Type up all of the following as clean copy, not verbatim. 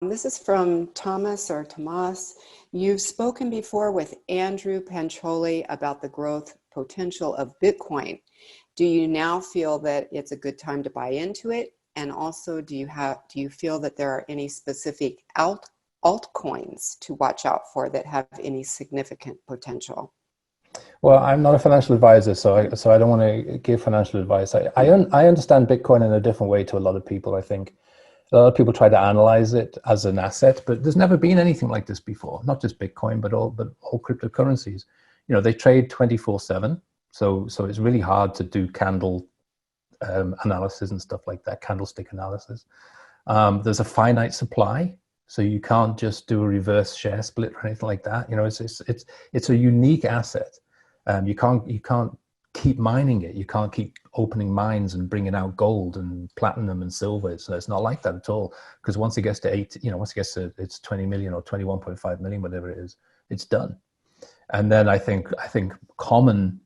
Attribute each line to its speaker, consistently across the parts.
Speaker 1: This is from Thomas or Tomas. You've spoken before with Andrew Pancholi about the growth potential of Bitcoin. Do you now feel that it's a good time to buy into it? And also, do you feel that there are any specific altcoins to watch out for that have any significant potential?
Speaker 2: Well, I'm not a financial advisor, so I don't want to give financial advice. I understand Bitcoin in a different way to a lot of people. I think a lot of people try to analyze it as an asset, but there's never been anything like this before. Not just Bitcoin, but all cryptocurrencies. You know, they trade 24/7, so it's really hard to do candle analysis and stuff like that, candlestick analysis. There's a finite supply, so you can't just do a reverse share split or anything like that. You know, it's a unique asset. You can't keep mining it. You can't keep opening mines and bringing out gold and platinum and silver. So it's not like that at all. Because once it gets to once it gets to it's 20 million or 21.5 million, whatever it is, it's done. And then I think common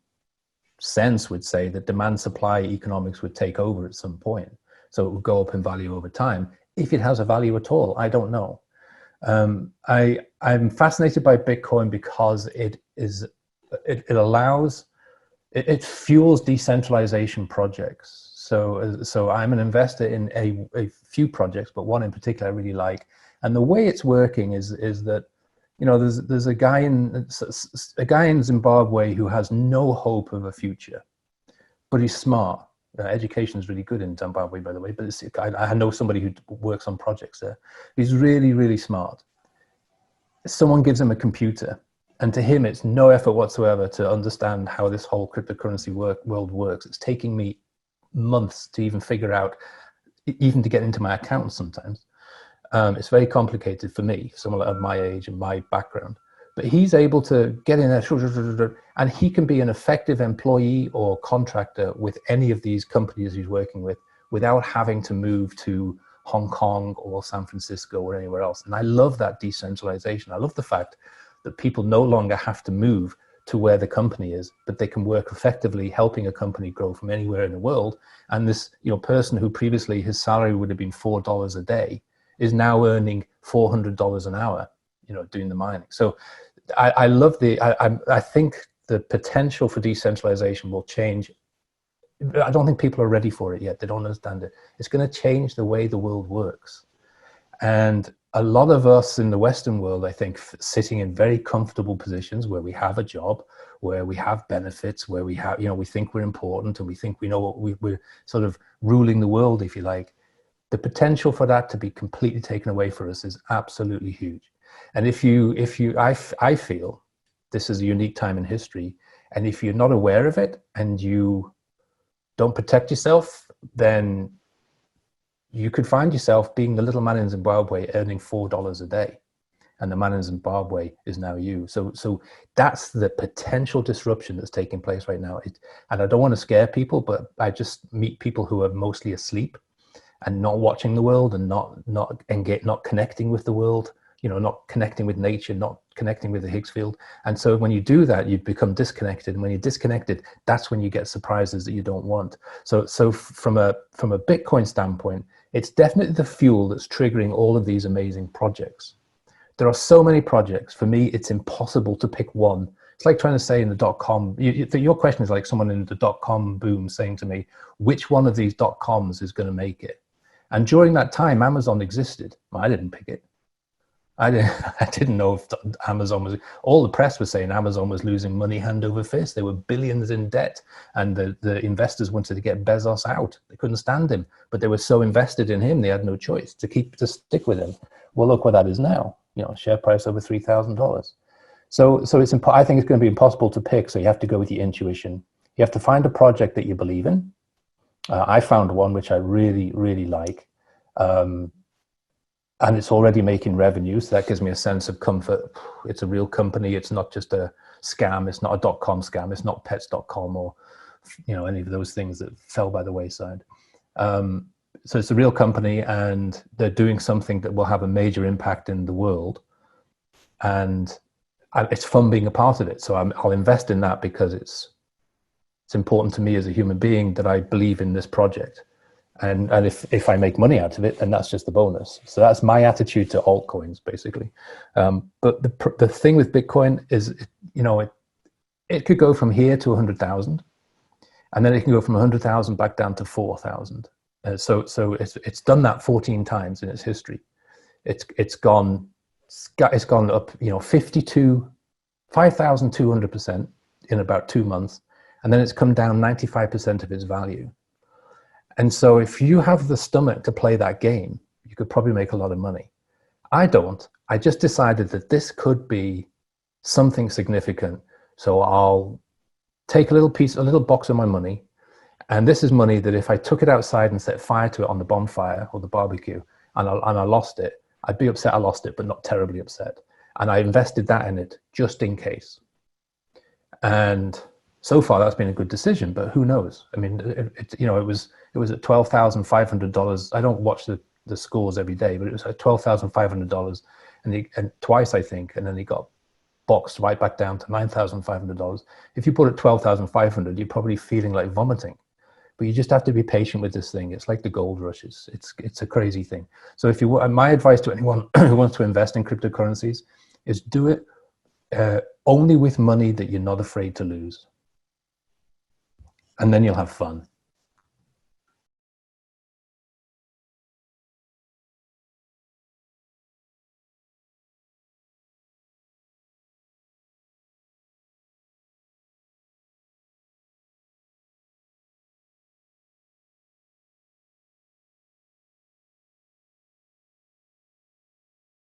Speaker 2: sense would say that demand supply economics would take over at some point. So it would go up in value over time. If it has a value at all, I don't know. I'm fascinated by Bitcoin because it fuels decentralization projects. So I'm an investor in a few projects, but one in particular I really like. And the way it's working is that, you know, there's a guy in Zimbabwe who has no hope of a future, but he's smart. Education is really good in Zimbabwe, by the way, but I know somebody who works on projects there. He's really, really smart. Someone gives him a computer, and to him, it's no effort whatsoever to understand how this whole cryptocurrency world works. It's taking me months to even figure out, even to get into my account sometimes. It's very complicated for me, someone of my age and my background. But he's able to get in there, and he can be an effective employee or contractor with any of these companies he's working with without having to move to Hong Kong or San Francisco or anywhere else. And I love that decentralization. I love the fact that people no longer have to move to where the company is, but they can work effectively helping a company grow from anywhere in the world. And this, you know, person who previously his salary would have been $4 a day is now earning $400 an hour, you know, doing the mining. So I love I think the potential for decentralization will change. I don't think people are ready for it yet. They don't understand it. It's going to change the way the world works. And a lot of us in the Western world, I think, sitting in very comfortable positions where we have a job, where we have benefits, where we have, you know, we think we're important and we think we know what we're sort of ruling the world, if you like. The potential for that to be completely taken away for us is absolutely huge. And I feel this is a unique time in history. And if you're not aware of it and you don't protect yourself, then you could find yourself being the little man in Zimbabwe earning $4 a day. And the man in Zimbabwe is now you. So that's the potential disruption that's taking place right now. And I don't want to scare people, but I just meet people who are mostly asleep and not watching the world and not connecting with the world, you know, not connecting with nature, not connecting with the Higgs field. And so when you do that, you become disconnected. And when you're disconnected, that's when you get surprises that you don't want. So from a Bitcoin standpoint, it's definitely the fuel that's triggering all of these amazing projects. There are so many projects. For me, it's impossible to pick one. It's like trying to say in the .com, your question is like someone in the .com boom saying to me, which one of these .coms is going to make it? And during that time, Amazon existed. I didn't pick it. I didn't know if Amazon was, all the press was saying Amazon was losing money hand over fist. They were billions in debt and the investors wanted to get Bezos out. They couldn't stand him, but they were so invested in him, they had no choice to stick with him. Well, look what that is now, you know, share price over $3,000. So I think it's going to be impossible to pick. So you have to go with your intuition. You have to find a project that you believe in. I found one which I really, really like. And it's already making revenue, so that gives me a sense of comfort. It's a real company. It's not just a scam. It's not a .com scam. It's not pets.com or, you know, any of those things that fell by the wayside. So it's a real company, and they're doing something that will have a major impact in the world. And it's fun being a part of it. So I'll invest in that because it's important to me as a human being that I believe in this project. And if I make money out of it, then that's just the bonus. So that's my attitude to altcoins, basically. But the thing with Bitcoin is, it could go from here to 100,000, and then it can go from 100,000 back down to 4,000. So it's done that 14 times in its history. It's gone up, 5,200% in about 2 months, and then it's come down 95% of its value. And so if you have the stomach to play that game, you could probably make a lot of money. I don't. I just decided that this could be something significant. So I'll take a little box of my money. And this is money that if I took it outside and set fire to it on the bonfire or the barbecue and I lost it, I'd be upset I lost it, but not terribly upset. And I invested that in it just in case. And so far that's been a good decision, but who knows? I mean, it was at $12,500. I don't watch the scores every day, but it was at $12,500, and twice I think, and then he got boxed right back down to $9,500. If you put it 12,500, you're probably feeling like vomiting. But you just have to be patient with this thing. It's like the gold rushes. It's a crazy thing. So my advice to anyone who wants to invest in cryptocurrencies is do it only with money that you're not afraid to lose. And then you'll have fun.